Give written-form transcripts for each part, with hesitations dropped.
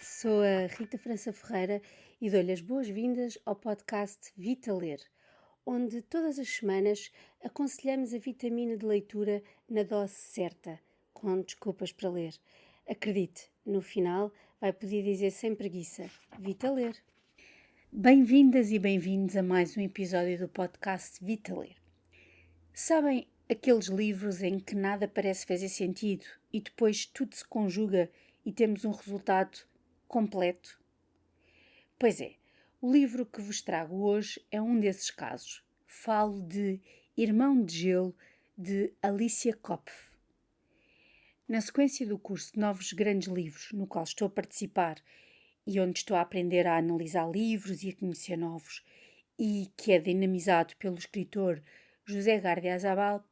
Sou a Rita França Ferreira e dou-lhe as boas-vindas ao podcast Vita Ler, onde todas as semanas aconselhamos a vitamina de leitura na dose certa, com desculpas para ler. Acredite, no final vai poder dizer sem preguiça: Vita Ler. Bem-vindas e bem-vindos a mais um episódio do podcast Vita Ler. Sabem aqueles livros em que nada parece fazer sentido e depois tudo se conjuga e temos um resultado completo? Pois é, o livro que vos trago hoje é um desses casos. Falo de Irmão de Gelo, de Alicia Kopf. Na sequência do curso de Novos Grandes Livros, no qual estou a participar e onde estou a aprender a analisar livros e a conhecer novos, e que é dinamizado pelo escritor José Gardiazabal,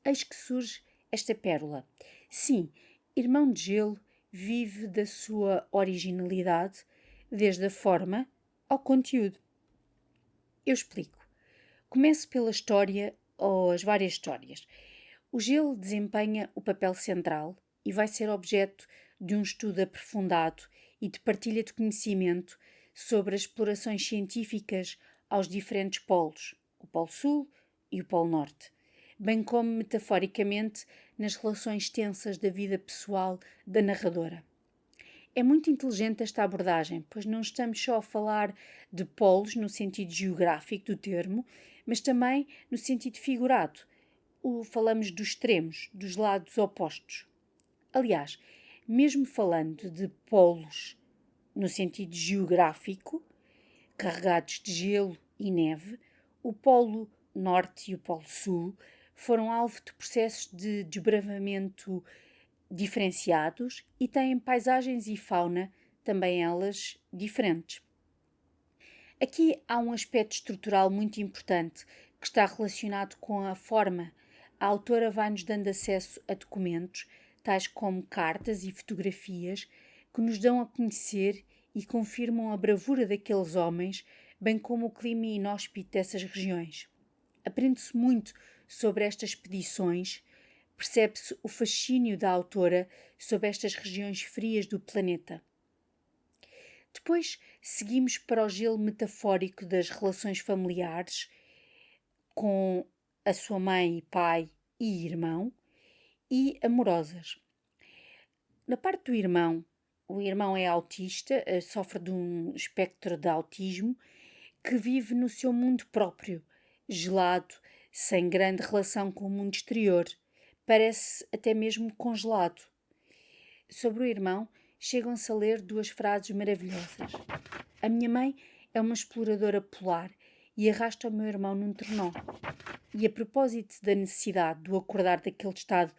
eis que surge esta pérola. Sim, Irmão de Gelo vive da sua originalidade, desde a forma ao conteúdo. Eu explico. Começo pela história ou as várias histórias. O gelo desempenha o papel central e vai ser objeto de um estudo aprofundado e de partilha de conhecimento sobre as explorações científicas aos diferentes polos, o Polo Sul e o Polo Norte, bem como metaforicamente nas relações tensas da vida pessoal da narradora. É muito inteligente esta abordagem, pois não estamos só a falar de polos no sentido geográfico do termo, mas também no sentido figurado. Falamos dos extremos, dos lados opostos. Aliás, mesmo falando de polos no sentido geográfico, carregados de gelo e neve, o Polo Norte e o Polo Sul foram alvo de processos de desbravamento diferenciados e têm paisagens e fauna, também elas diferentes. Aqui há um aspecto estrutural muito importante que está relacionado com a forma. A autora vai-nos dando acesso a documentos, tais como cartas e fotografias, que nos dão a conhecer e confirmam a bravura daqueles homens, bem como o clima inóspito dessas regiões. Aprende-se muito sobre estas expedições, percebe-se o fascínio da autora sobre estas regiões frias do planeta. Depois seguimos para o gelo metafórico das relações familiares com a sua mãe, pai e irmão e amorosas. Na parte do irmão, o irmão é autista, sofre de um espectro de autismo, que vive no seu mundo próprio, gelado, sem grande relação com o mundo exterior. Parece até mesmo congelado. Sobre o irmão, chegam-se a ler duas frases maravilhosas. A minha mãe é uma exploradora polar e arrasta o meu irmão num trenó. E a propósito da necessidade de o acordar daquele estado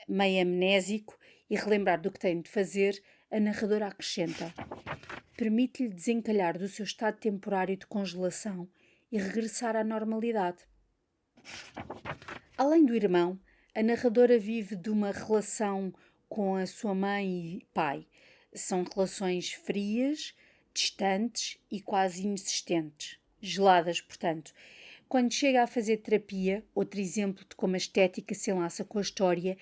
meio amnésico e relembrar do que tem de fazer, a narradora acrescenta: permite-lhe desencalhar do seu estado temporário de congelação e regressar à normalidade. Além do irmão, a narradora vive de uma relação com a sua mãe e pai. São relações frias, distantes e quase inexistentes. Geladas, portanto. Quando chega a fazer terapia, outro exemplo de como a estética se enlaça com a história,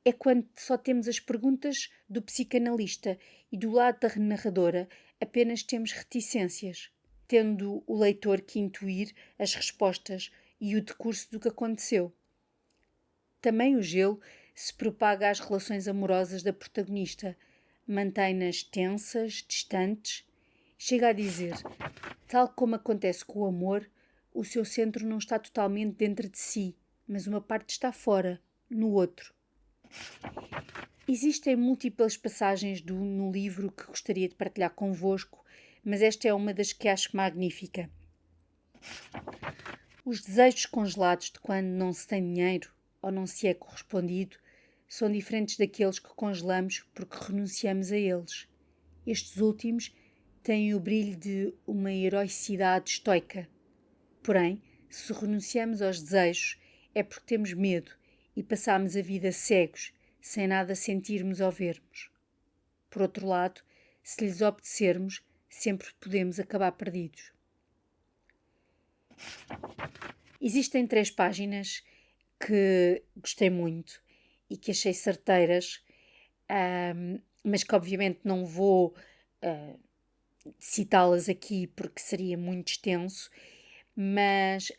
é quando só temos as perguntas do psicanalista e do lado da narradora apenas temos reticências, tendo o leitor que intuir as respostas e o decurso do que aconteceu. Também o gelo se propaga às relações amorosas da protagonista, mantém-nas tensas, distantes. Chega a dizer, tal como acontece com o amor, o seu centro não está totalmente dentro de si, mas uma parte está fora, no outro. Existem múltiplas passagens no livro que gostaria de partilhar convosco, mas esta é uma das que acho magnífica. Os desejos congelados de quando não se tem dinheiro ou não se é correspondido são diferentes daqueles que congelamos porque renunciamos a eles. Estes últimos têm o brilho de uma heroicidade estoica. Porém, se renunciamos aos desejos, é porque temos medo e passamos a vida cegos, sem nada sentirmos ou vermos. Por outro lado, se lhes obedecermos, sempre podemos acabar perdidos. Existem 3 páginas que gostei muito e que achei certeiras, mas que obviamente não vou citá-las aqui porque seria muito extenso, mas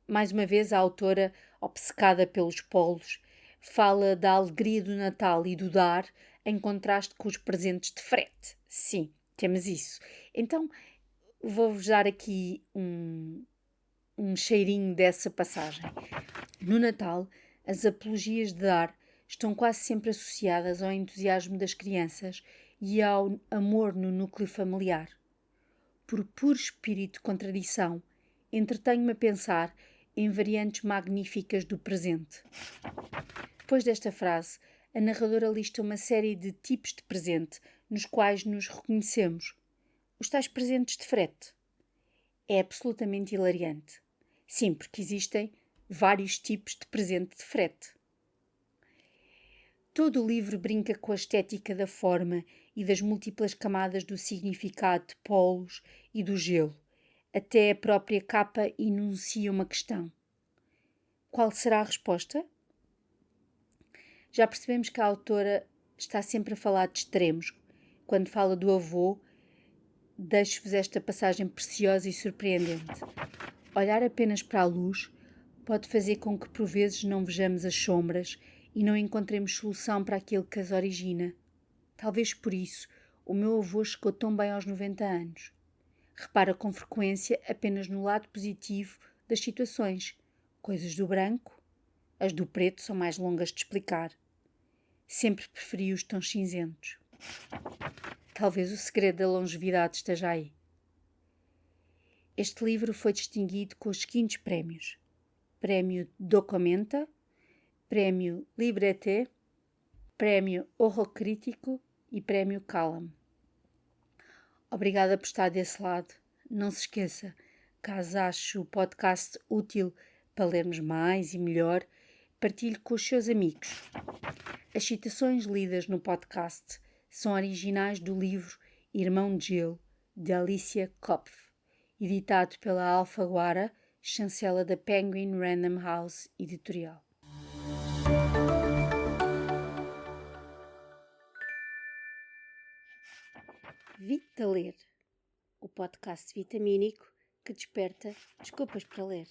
mais uma vez a autora, obcecada pelos polos, fala da alegria do Natal e do dar em contraste com os presentes de frete. Sim, temos isso. Então vou-vos dar aqui um cheirinho dessa passagem. No Natal, as apologias de dar estão quase sempre associadas ao entusiasmo das crianças e ao amor no núcleo familiar. Por puro espírito de contradição, entretenho-me a pensar em variantes magníficas do presente. Depois desta frase, a narradora lista uma série de tipos de presente nos quais nos reconhecemos. Os tais presentes de frete. É absolutamente hilariante. Sim, porque existem vários tipos de presente de frete. Todo o livro brinca com a estética da forma e das múltiplas camadas do significado de polos e do gelo. Até a própria capa enuncia uma questão. Qual será a resposta? Já percebemos que a autora está sempre a falar de extremos. Quando fala do avô, deixo-vos esta passagem preciosa e surpreendente. Olhar apenas para a luz pode fazer com que por vezes não vejamos as sombras e não encontremos solução para aquilo que as origina. Talvez por isso o meu avô chegou tão bem aos 90 anos. Repara com frequência apenas no lado positivo das situações. Coisas do branco, as do preto são mais longas de explicar. Sempre preferi os tons cinzentos. Talvez o segredo da longevidade esteja aí. Este livro foi distinguido com os seguintes prémios: Prémio Documenta, Prémio Libreté, Prémio Horror Crítico e Prémio Callum. Obrigada por estar desse lado. Não se esqueça, caso ache o podcast útil para lermos mais e melhor, partilhe com os seus amigos. As citações lidas no podcast são originais do livro Irmão de Gelo, de Alicia Kopf, editado pela Alfaguara, chancela da Penguin Random House Editorial. Vita Ler, o podcast vitamínico que desperta desculpas para ler.